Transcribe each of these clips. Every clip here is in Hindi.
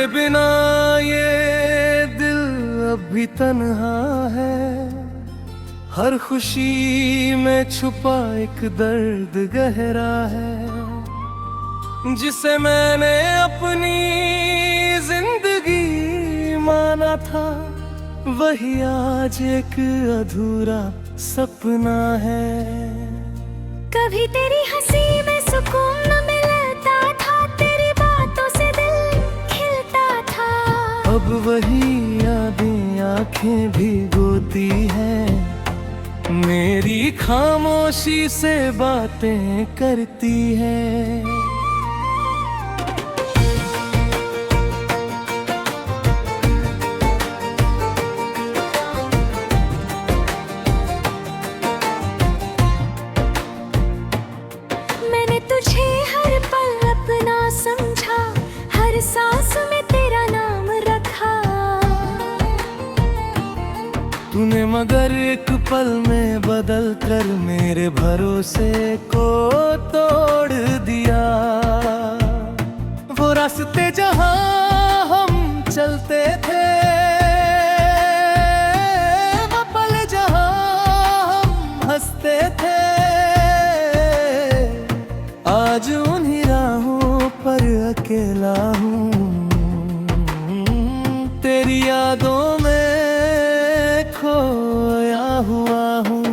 तेरे बिना ये दिल अब भी तन्हा है। हर खुशी में छुपा एक दर्द गहरा है, जिसे मैंने अपनी जिंदगी माना था, वही आज एक अधूरा सपना है। कभी तेरी हंसी में सुकून न मिलता था, तेरी बातों से दिल खिलता था। अब वही यादें आंखें भिगोती हैं, मेरी खामोशी से बातें करती है। मैंने तुझे हर पल अपना समझा, हर सांस में तेरा नाम रखा। तूने मगर एक पल में बदल कर मेरे भरोसे को तोड़ दिया। वो रास्ते जहां हम चलते थे, वो पल जहां हम हंसते थे, आज उन्हीं राहों पर अकेला हूँ। तेरी यादों में खोया हुआ हूँ।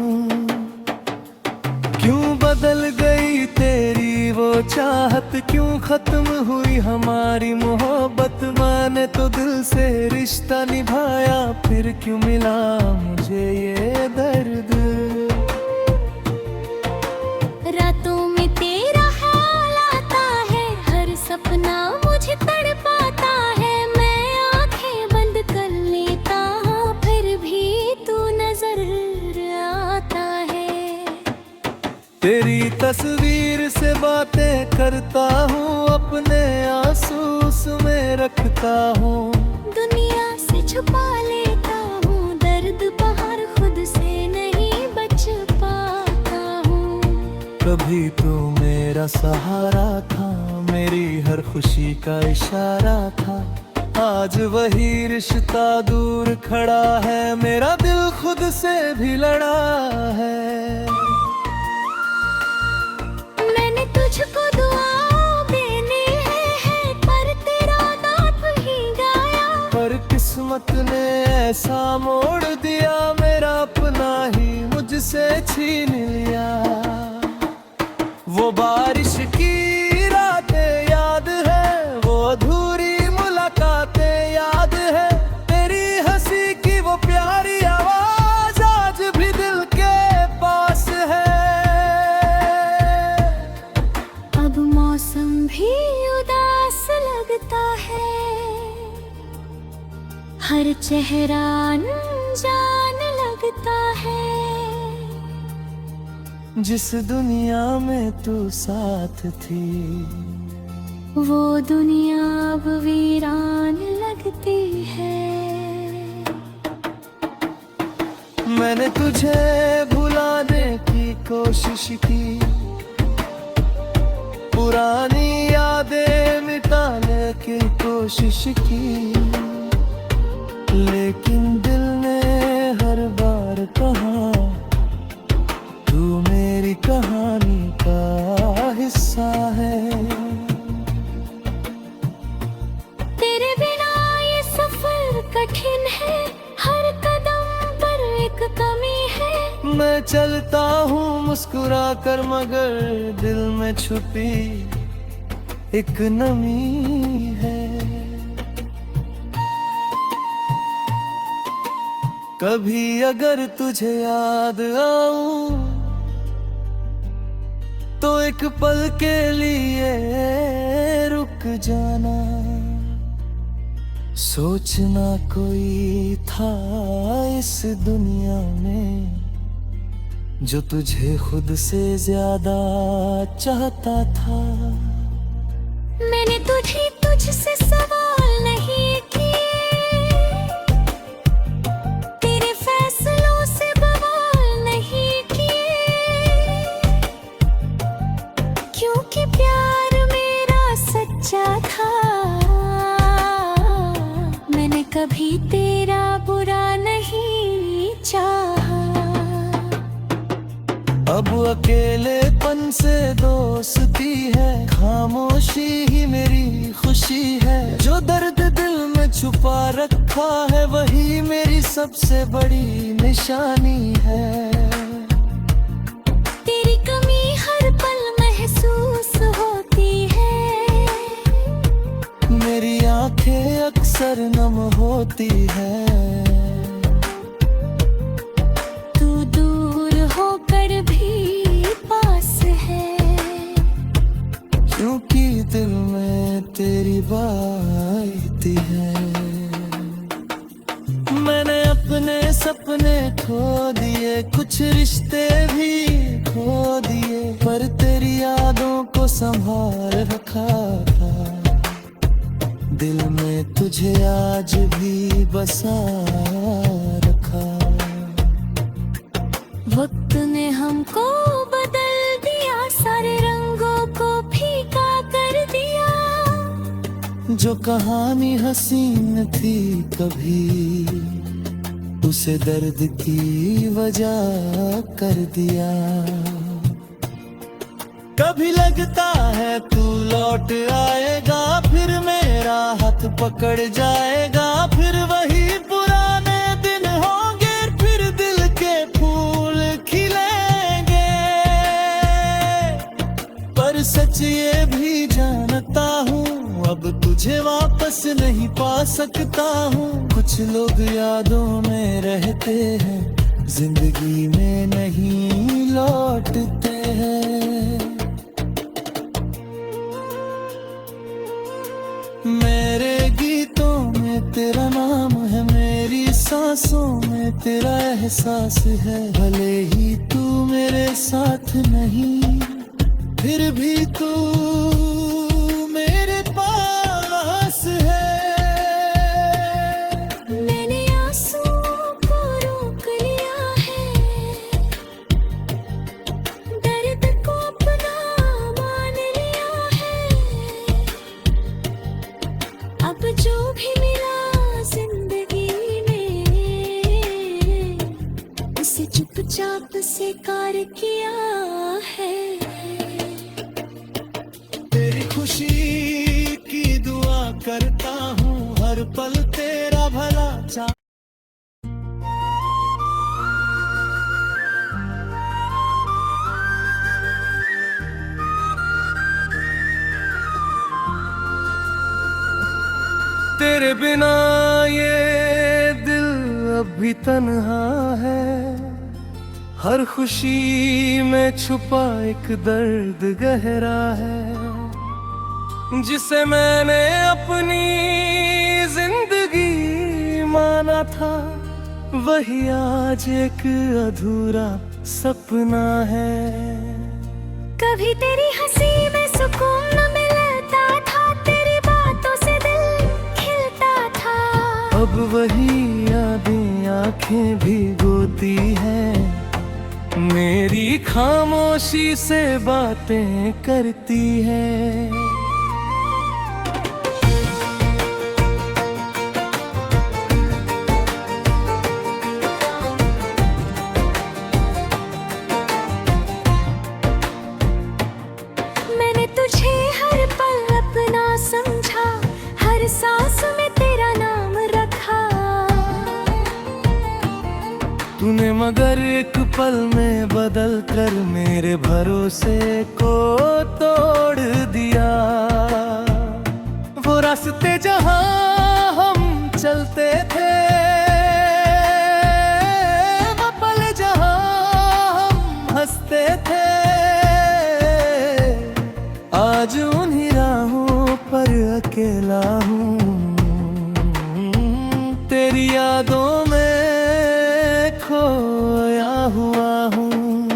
क्यों बदल गई तेरी वो चाहत, क्यों खत्म हुई हमारी मोहब्बत। मैंने तो दिल से रिश्ता निभाया, फिर क्यों मिला मुझे ये दर्द। रातों में तेरा हाल आता है, हर सपना मुझे तड़पाता है। मैं आंखें बंद कर लेता हूँ, फिर भी तू नजर आता है। तेरी तस्वीर से बातें करता हूँ, अपने आंसू उसमें रखता हूँ। दुनिया से छुपा लेता हूँ दर्द, बाहर खुद से नहीं बच पाता हूँ। कभी तो मेरा सहारा था, मेरी हर खुशी का इशारा था। आज वही रिश्ता दूर खड़ा है, मेरा दिल खुद से भी लड़ा है। मैंने तुझको दुआ देने हैं, पर तेरा नाम ही गाया। पर किस्मत ने ऐसा मोड़ दिया, मेरा अपना ही मुझसे छीन लिया। वो बारिश की रातें याद है, वो अधूरी मुलाकातें याद है। तेरी हंसी की वो प्यारी आवाज आज भी दिल के पास है। अब मौसम भी उदास लगता है, हर चेहरा अनजान लगता है। जिस दुनिया में तू साथ थी, वो दुनिया अब वीरान लगती है। मैंने तुझे भुलाने की कोशिश की, पुरानी यादें मिटाने की कोशिश की, लेकिन दिल ने हर बार कहा तू मेरी कहानी का हिस्सा है। तेरे बिना ये सफर कठिन है, हर कदम पर एक कमी है। मैं चलता हूँ मुस्कुरा कर, मगर दिल में छुपी एक नमी है। कभी अगर तुझे याद आऊं, तो एक पल के लिए रुक जाना। सोचना कोई था इस दुनिया में, जो तुझे खुद से ज्यादा चाहता था। मैंने तुझसे सवाल नहीं किए, तेरे फैसलों से बवाल नहीं किए, क्योंकि प्यार मेरा सच्चा था। कभी तेरा बुरा नहीं चाहा। अब अकेलेपन से दोस्ती है, खामोशी ही मेरी खुशी है। जो दर्द दिल में छुपा रखा है, वही मेरी सबसे बड़ी निशानी है। तेरी कमी हर पल महसूस होती है, मेरी आंखें अक्सर नम होती है। तू दूर होकर भी पास है, क्योंकि दिल में तेरी बात है। मैंने अपने सपने खो दिए, कुछ रिश्ते भी खो दिए, पर तेरी यादों को संभाल रखा था। दिल में तुझे आज भी बसा रखा। वक्त ने हमको बदल दिया, सारे रंगों को फीका कर दिया। जो कहानी हसीन थी कभी, उसे दर्द की वजह कर दिया। कभी लगता है तू लौट आएगा, फिर मेरा हाथ पकड़ जाएगा। फिर वही पुराने दिन होंगे, फिर दिल के फूल खिलेंगे। पर सच ये भी जानता हूँ, अब तुझे वापस नहीं पा सकता हूँ। कुछ लोग यादों में रहते हैं, जिंदगी में नहीं लौटते हैं। मेरे गीतों में तेरा नाम है, मेरी सांसों में तेरा एहसास है। भले ही तू मेरे साथ नहीं, फिर भी तू मेरे पास है। मैंने आंसुओं को रोक लिया है, दर्द को अपना मान लिया है। अब जो भी मिला जिंदगी में, उसे चुपचाप स्वीकार किया है। तेरी खुशी की दुआ करता हूँ, हर पल तेरा भला चाह। तेरे बिना ये दिल अब भी तन्हा है, हर खुशी में छुपा एक दर्द गहरा है। जिसे मैंने अपनी जिंदगी माना था, वही आज एक अधूरा सपना है। कभी तेरी हंसी में सुकून न मिलता था, तेरी बातों से दिल खिलता था। अब वही यादें आंखें भिगोती हैं, मेरी खामोशी से बातें करती है। मैंने तुझे हर पल अपना समझा, हर सांस में तेरा नाम रखा। तूने मगर एक पल में बदल कर मेरे भरोसे को तोड़ दिया। वो रास्ते जहां हम चलते थे, वो पल जहां हम हंसते थे, आज उन्हीं राहों पर अकेला हूँ। तेरी यादों में खोया हुआ हूँ।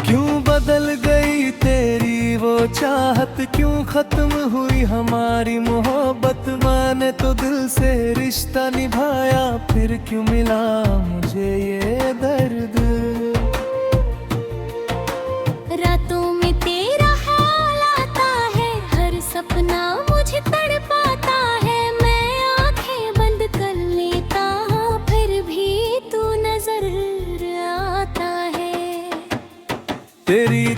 क्यों बदल गई तेरी वो चाहत, क्यों खत्म हुई हमारी मोहब्बत। मैंने तो दिल से रिश्ता निभाया, फिर क्यों मिला मुझे ये दर्द। रातों में तेरा हाल आता है, हर सपना मुझे तड़पाता है। मैं आंखें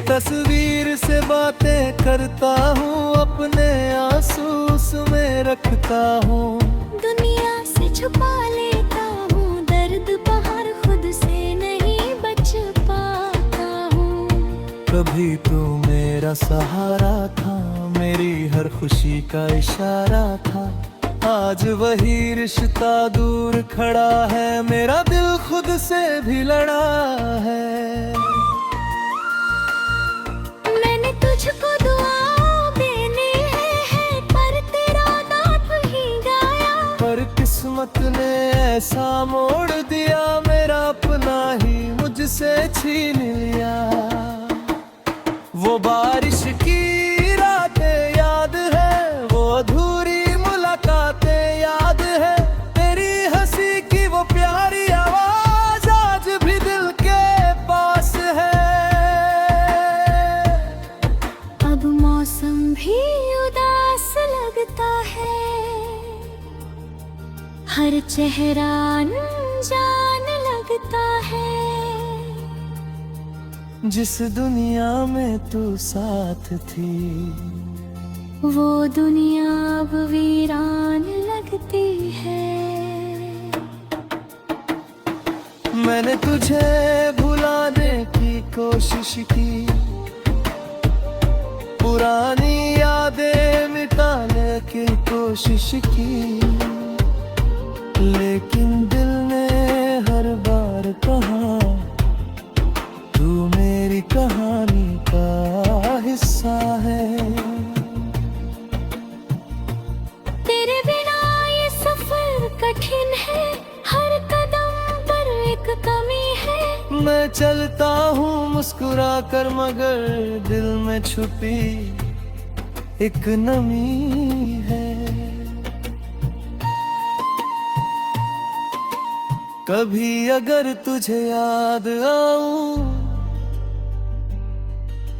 तस्वीर से बातें करता हूँ, अपने आंसू उसमें रखता हूँ। दुनिया से छुपा लेता हूँ दर्द, बाहर खुद से नहीं बच पाता हूँ। कभी तू मेरा सहारा था, मेरी हर खुशी का इशारा था। आज वही रिश्ता दूर खड़ा है, मेरा दिल खुद से भी लड़ा है। मैंने तुझको दुआ देने हैं, पर तेरा नाम ही गाया। पर किस्मत ने ऐसा मोड़ दिया, मेरा अपना ही मुझसे छीन लिया। वो बारिश की रातें याद है, वो अधूरी मुलाकातें याद है। तेरी हंसी की वो प्यारी आवाज आज भी दिल के पास है। अब मौसम भी उदास लगता है, हर चेहरा अनजान लगता है। जिस दुनिया में तू साथ थी, वो दुनिया अब वीरान लगती है। मैंने तुझे भुलाने की कोशिश की, पुरानी यादें मिटाने की कोशिश की, लेकिन दिल ने हर बार कहा तू मेरी कहानी का हिस्सा है। तेरे बिना ये सफर कठिन है, हर कदम पर एक कमी है। मैं चलता हूँ मुस्कुरा कर, मगर दिल में छुपी एक नमी है। कभी अगर तुझे याद आऊं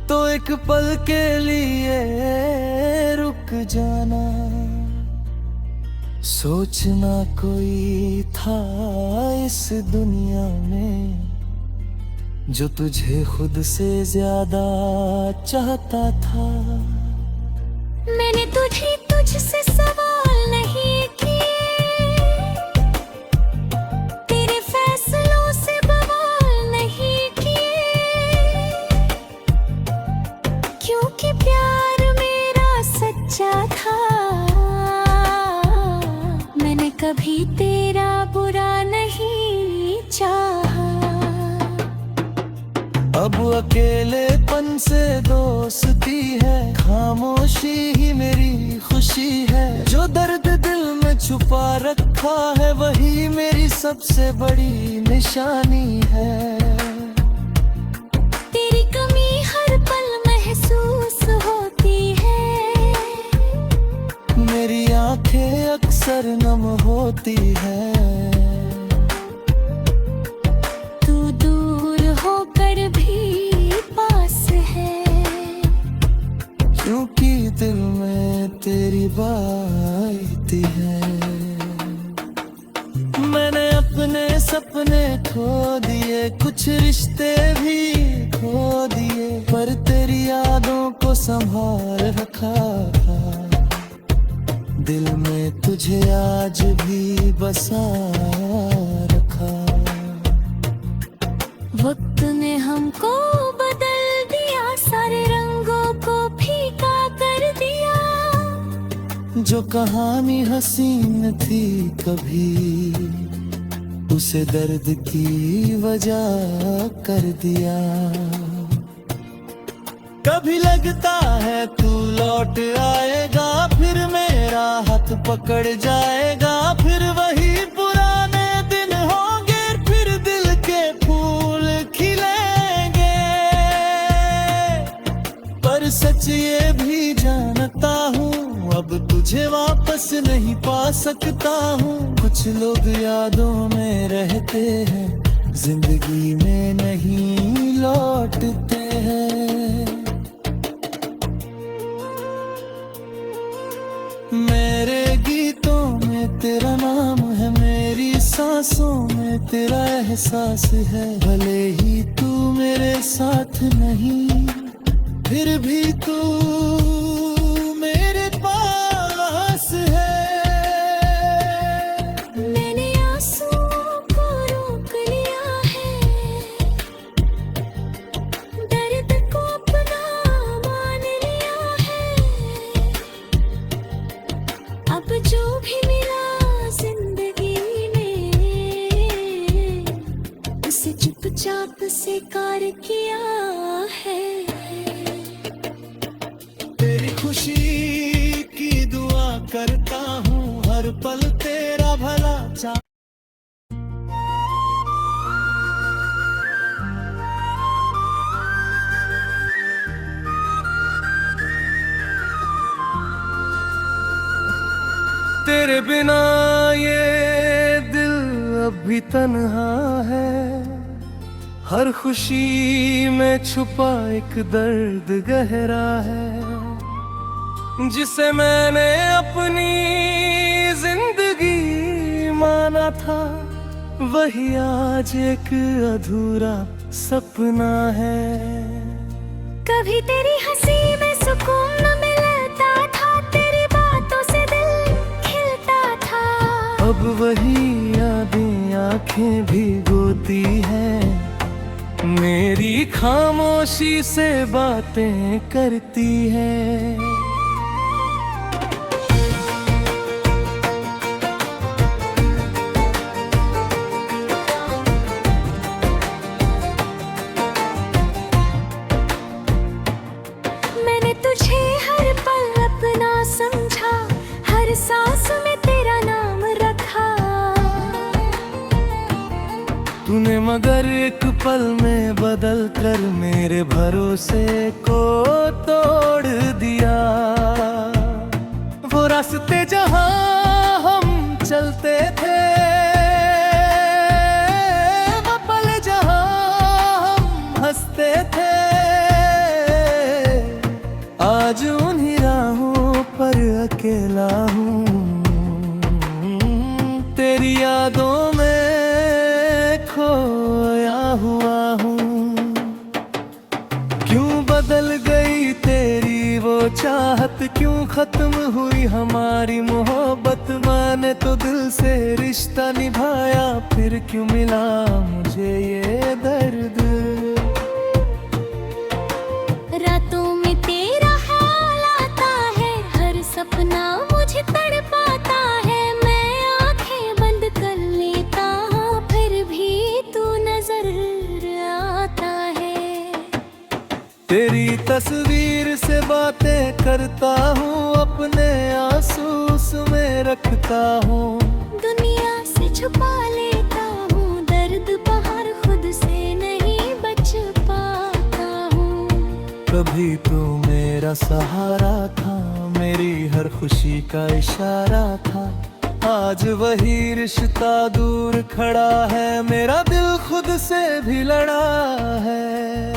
तो एक पल के लिए रुक जाना। सोचना कोई था इस दुनिया में जो तुझे खुद से ज्यादा चाहता था। मैंने तुझसे सवाल नहीं किए, तेरे फैसलों से बवाल नहीं किए, क्योंकि प्यार मेरा सच्चा था। मैंने कभी तेरा बुरा नहीं चाहा। अब अकेलेपन से दोस्ती है, खामोशी ही मेरी खुशी है। जो दर्द दिल में छुपा रखा है, वही मेरी सबसे बड़ी निशानी है। तेरी कमी हर पल महसूस होती है, मेरी आंखें अक्सर नम होती है। तू दूर होकर भी पास है, क्योंकि दिल में तेरी बात है। मैंने अपने सपने खो दिए, कुछ रिश्ते भी खो दिए, पर तेरी यादों को संभाल रखा था। दिल में तुझे आज भी बसा रखा। वक्त ने हमको बदल दिया, सारे रंगों को फीका कर दिया। जो कहानी हसीन थी कभी, उसे दर्द की वजह कर दिया। कभी लगता है तू लौट आएगा, फिर मेरा हाथ पकड़ जाएगा। फिर वही पुराने दिन होंगे, फिर दिल के फूल खिलेंगे। पर सच ये भी जानता हूँ, अब तुझे वापस नहीं पा सकता हूँ। कुछ लोग यादों में रहते हैं, जिंदगी में नहीं लौटते हैं। मेरे गीतों में तेरा नाम है, मेरी सांसों में तेरा एहसास है। भले ही तू मेरे साथ नहीं, फिर भी तू मेरे पास है। मैंने आंसुओं को रोक लिया है, दर्द को अपना मान लिया है। अब जो भी मिला जिंदगी में, उसे चुपचाप स्वीकार किया है। तेरी खुशी की दुआ करता हूँ, हर पल तेरा भला चाह। तेरे बिना ये दिल अब भी तन्हा है, हर खुशी में छुपा एक दर्द गहरा है। जिसे मैंने अपनी जिंदगी माना था, वही आज एक अधूरा सपना है। कभी तेरी हंसी में सुकून मिलता था, तेरी बातों से दिल खिलता था। अब वही यादें आंखें भिगोती हैं, मेरी खामोशी से बातें करती है। मैंने तुझे हर पल अपना समझा, हर सांस में तेरा नाम रखा। तूने मगर एक पल में बदल कर मेरे भरोसे को तोड़ दिया। वो रास्ते जहां हम चलते थे, वो पल जहां हम हंसते थे, आज उन्हीं राहों पर अकेला हूँ। तेरी यादों में खोया हुआ हूँ। क्यों बदल गई तेरी वो चाहत, क्यों खत्म हुई हमारी मोहब्बत। मैंने तो दिल से रिश्ता निभाया, फिर क्यों मिला मुझे ये दर्द। रातों में तेरा हाल आता है, हर सपना मुझे तड़पाता है। मैं आंखें बंद कर लेता हूँ, फिर भी तू नजर आता है। तेरी तस्वीर से बातें करता हूँ, अपने आंसू उसमें रखता हूँ। दुनिया से छुपा लेता हूँ दर्द, बाहर खुद से नहीं बच पाता हूँ। कभी तू मेरा सहारा था, मेरी हर खुशी का इशारा था। आज वही रिश्ता दूर खड़ा है, मेरा दिल खुद से भी लड़ा है।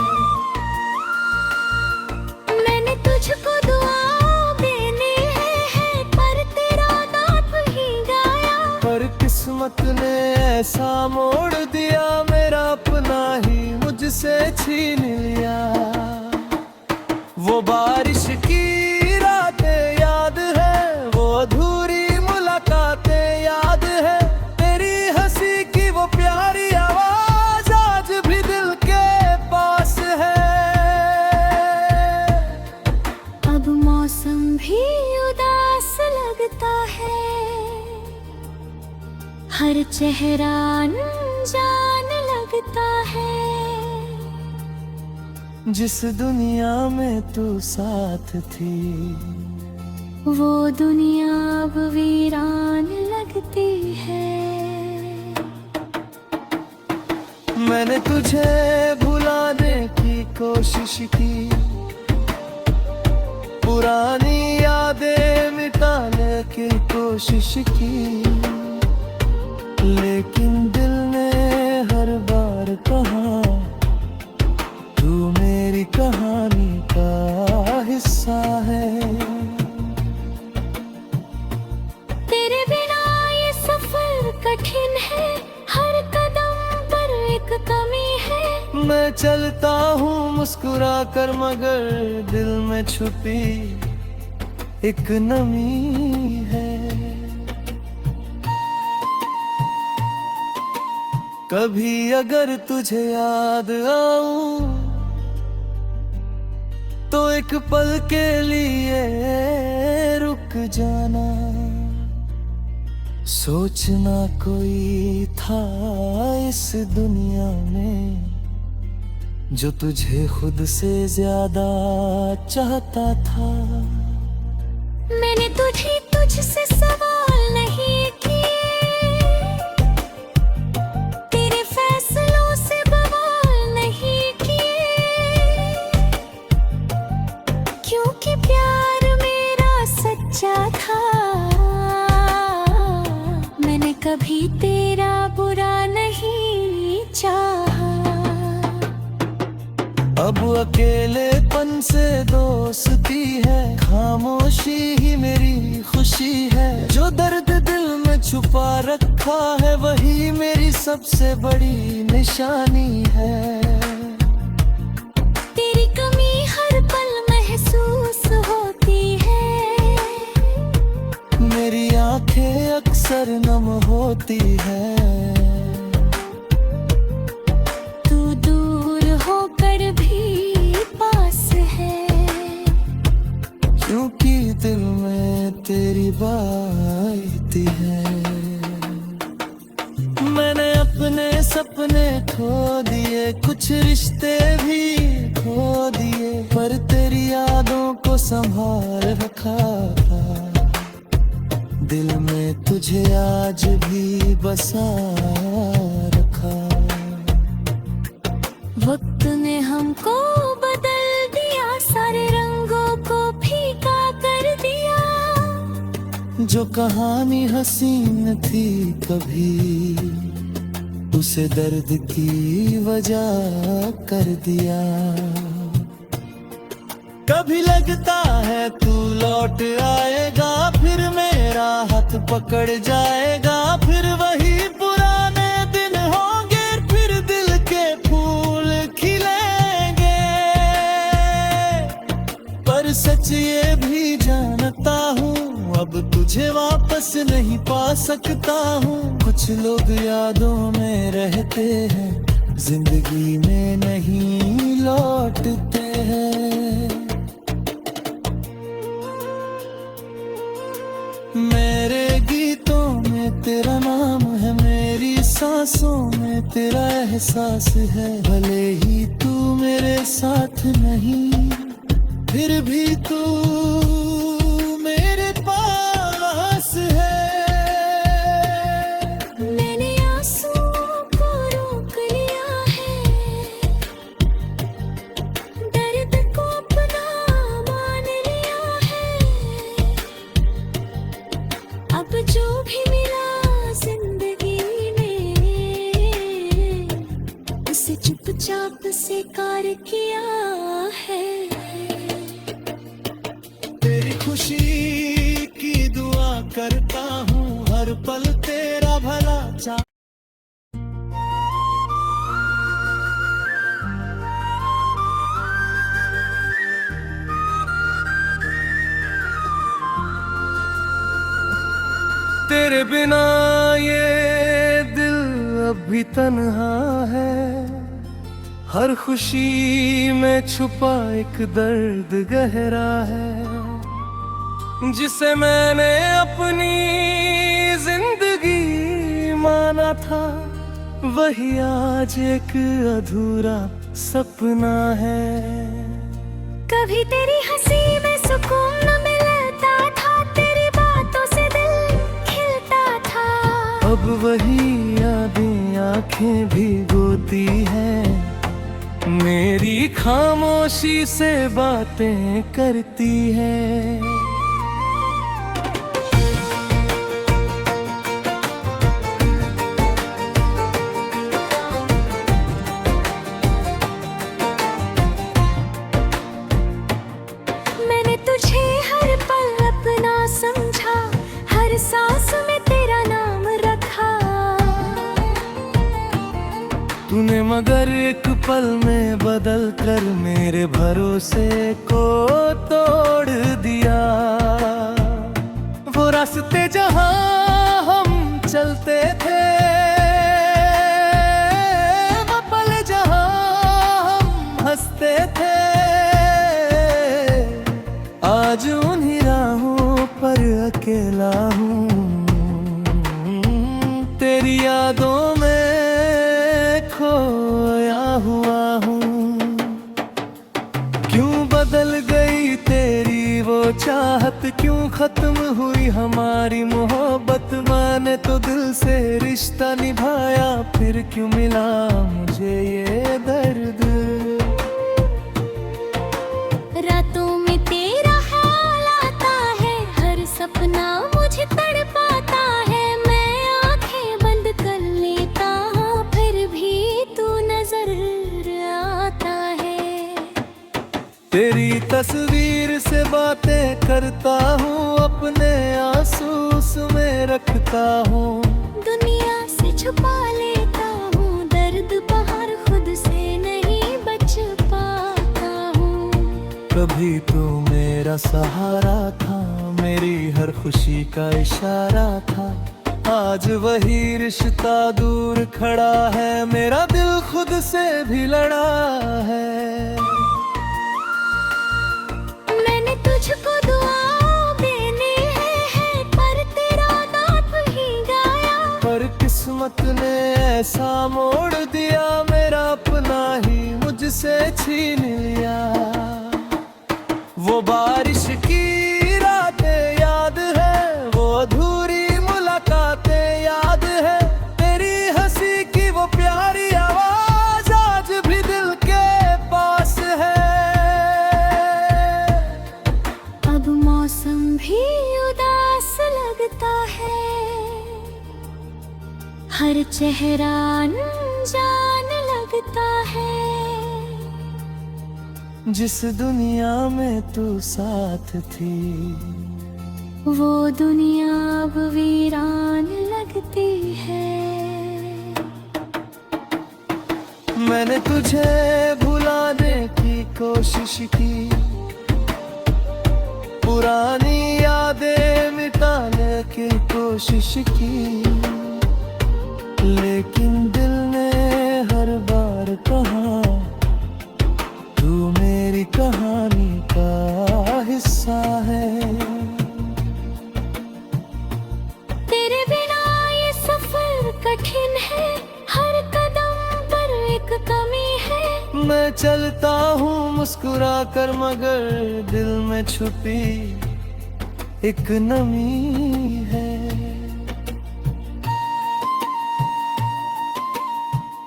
मैंने तुझको दुआ देने हैं, पर तेरा नाम ही गाया। पर किस्मत ने ऐसा मोड़ दिया, मेरा अपना ही मुझसे छीन लिया। वो बारिश की रातें याद है, वो अधूरी मुलाकातें याद है। तेरी हंसी की वो प्यारी आवाज आज भी दिल के पास है। अब मौसम भी उदास लगता है, हर चेहरा अनजान लगता है। जिस दुनिया में तू साथ थी, वो दुनिया अब वीरान लगती है। मैंने तुझे भुलाने की कोशिश की, पुरानी यादें मिटाने की कोशिश की, लेकिन दिल ने हर बार कहा तू मेरी कहानी का हिस्सा है। तेरे बिना ये सफर कठिन है, हर कदम पर एक कमी है। मैं चलता हूँ मुस्कुरा कर, मगर दिल में छुपी एक नमी है। कभी अगर तुझे याद आऊं तो एक पल के लिए रुक जाना। सोचना कोई था इस दुनिया में जो तुझे खुद से ज्यादा चाहता था। मैंने तुझसे सवाल नहीं किए, तेरे फैसलों से बवाल नहीं किए, क्योंकि प्यार मेरा सच्चा था। मैंने कभी तेरा बुरा नहीं चाहा। अब अकेलेपन से दोस्ती है, खामोशी ही मेरी खुशी है। जो दर्द दिल में छुपा रखा है वही मेरी सबसे बड़ी निशानी है। तेरी कमी हर पल महसूस होती है, मेरी आंखें अक्सर नम होती है। क्योंकि दिल में तेरी बात है। मैंने अपने सपने खो दिए, कुछ रिश्ते भी खो दिए, पर तेरी यादों को संभाल रखा था। दिल में तुझे आज भी बसा रखा। वक्त ने हमको बदल दिया, सारे रंगों को फीका कर दिया। जो कहानी हसीन थी कभी, उसे दर्द की वजह कर दिया। कभी लगता है तू लौट आएगा, फिर मेरा हाथ पकड़ जाएगा। फिर वही पुराने दिन होंगे, फिर दिल के फूल खिलेंगे। पर सच ये भी जानता हूँ, अब तुझे वापस नहीं पा सकता हूँ। कुछ लोग यादों में रहते हैं, जिंदगी में नहीं लौटते हैं। मेरे गीतों में तेरा नाम है, मेरी सांसों में तेरा एहसास है। भले ही तू मेरे साथ नहीं, फिर भी तू मेरे पास है। मैंने आंसुओं को रोक लिया है, दर्द को अपना मान लिया है। अब जो भी मिला जिंदगी में, उसे चुपचाप स्वीकार किया है। तेरी खुशी की दुआ करता हूँ, हर पल तेरा भला चाह। तेरे बिना ये दिल अब भी तन्हा है, हर खुशी में छुपा एक दर्द गहरा है। जिसे मैंने अपनी जिंदगी माना था, वही आज एक अधूरा सपना है। कभी तेरी हंसी में सुकून न मिलता था, तेरी बातों से दिल खिलता था। अब वही यादें आंखें भिगोती हैं, मेरी खामोशी से बातें करती है। मैंने तुझे हर पल अपना समझा, हर सांस में तेरा नाम रखा। तूने मगर एक पल में बदल कर मेरे भरोसे को तोड़ दिया। वो रास्ते जहां हम चलते थे, वो पल जहां हम हंसते थे, आज उन्हीं राहों पर अकेला हूँ। तेरी यादों में खोया हुआ हूँ। क्यों बदल गई तेरी वो चाहत, क्यों खत्म हुई हमारी मोहब्बत। मैंने तो दिल से रिश्ता निभाया, फिर क्यों मिला मुझे ये दर्द। रातों में तेरा हाल आता है, हर सपना मुझे तड़पाता है। मैं आंखें बंद कर लेता हूँ, फिर भी तू नजर आता है। तेरी तस्वीर से बातें करता हूँ, अपने आंसू उसमें रखता हूँ। दुनिया से छुपा लेता हूँ दर्द, बाहर खुद से नहीं बच पाता हूँ। कभी तू मेरा सहारा था, मेरी हर खुशी का इशारा था। आज वही रिश्ता दूर खड़ा है, मेरा दिल खुद से भी लड़ा है। मैंने तुझको दुआ देने हैं, पर तेरा नाम ही गाया। पर किस्मत ने ऐसा मोड़ दिया, मेरा अपना ही मुझसे छीन लिया। वो बारिश की रातें याद है, वो अधूरी मुलाकातें याद है। तेरी हंसी की वो प्यारी आवाज आज भी दिल के पास है। अब मौसम भी उदास लगता है, हर चेहरा अनजान लगता है। जिस दुनिया में तू साथ थी, वो दुनिया अब वीरान लगती है। मैंने तुझे भुलाने की कोशिश की, पुरानी यादें मिटाने की कोशिश की, लेकिन दिल ने हर बार कहा तू मेरी कहानी का हिस्सा है। तेरे बिना ये सफर कठिन है, हर कदम पर एक कमी है। मैं चलता हूँ मुस्कुरा कर, मगर दिल में छुपी एक नमी है।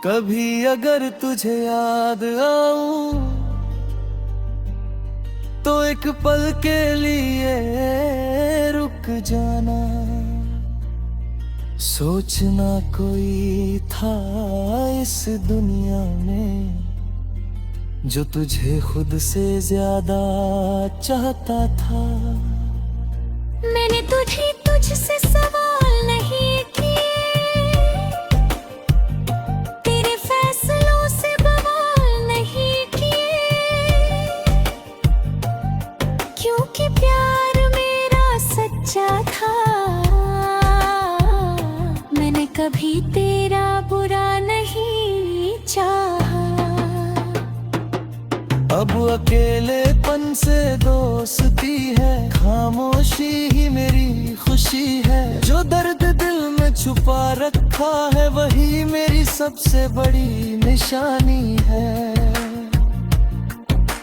कभी अगर तुझे याद आऊं, तो एक पल के लिए रुक जाना। सोचना कोई था इस दुनिया में, जो तुझे खुद से ज्यादा चाहता था। मैंने तुझसे सवाल नहीं किए, तेरे फैसलों से बवाल नहीं किए, क्योंकि प्यार मेरा सच्चा था। मैंने कभी तेरा बुरा नहीं चाहा। अब अकेलेपन से दोस्ती है, खामोशी ही मेरी खुशी है। जो दर्द दिल में छुपा रखा है, वही मेरी सबसे बड़ी निशानी है।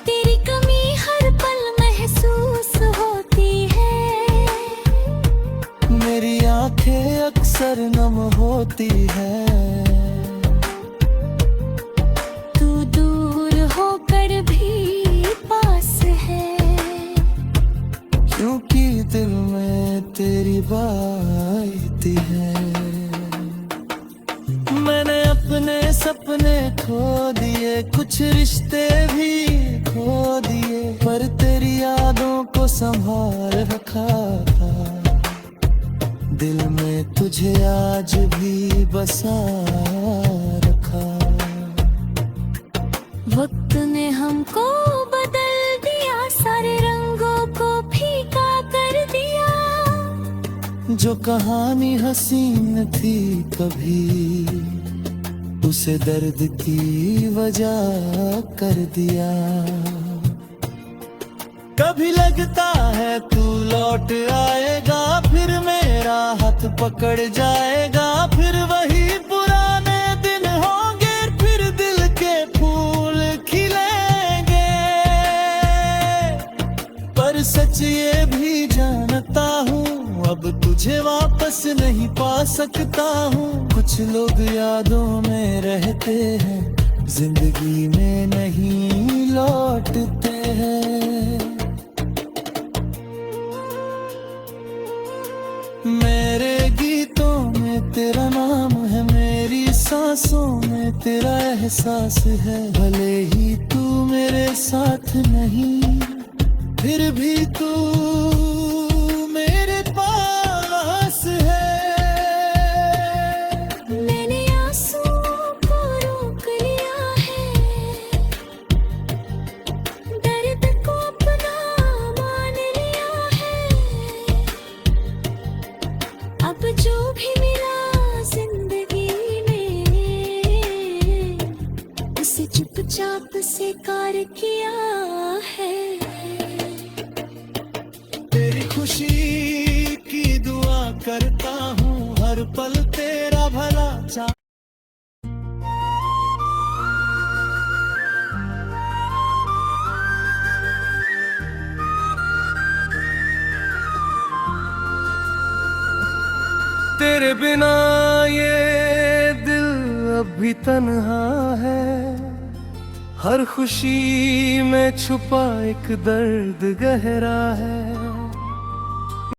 तेरी कमी हर पल महसूस होती है, मेरी आंखें अक्सर नम होती है। तू दूर होकर भी पास है, क्योंकि दिल में तेरी बात है। मैंने अपने सपने खो दिए, कुछ रिश्ते भी खो दिए, पर तेरी यादों को संभाल रखा था। दिल में तुझे आज भी बसा रखा। जो कहानी हसीन थी कभी, उसे दर्द की वजह कर दिया। कभी लगता है तू लौट आएगा, फिर मेरा हाथ पकड़ जाएगा, फिर वही पुराने दिन होंगे, फिर दिल के फूल खिलेंगे। पर सच ये भी जानता हूँ, अब तुझे वापस नहीं पा सकता हूँ। कुछ लोग यादों में रहते हैं, जिंदगी में नहीं लौटते हैं। मेरे गीतों में तेरा नाम है, मेरी सांसों में तेरा एहसास है। भले ही तू मेरे साथ नहीं, फिर भी तू मेरे पास है। मैंने आंसुओं को रोक लिया है, दर्द को अपना मान लिया है। अब जो भी मिला जिंदगी में, उसे चुपचाप स्वीकार किया है। तेरी खुशी की दुआ करता हूँ, हर पल तेरा भला चाह। तेरे बिना ये दिल अब भी तन्हा है, हर खुशी में छुपा एक दर्द गहरा है।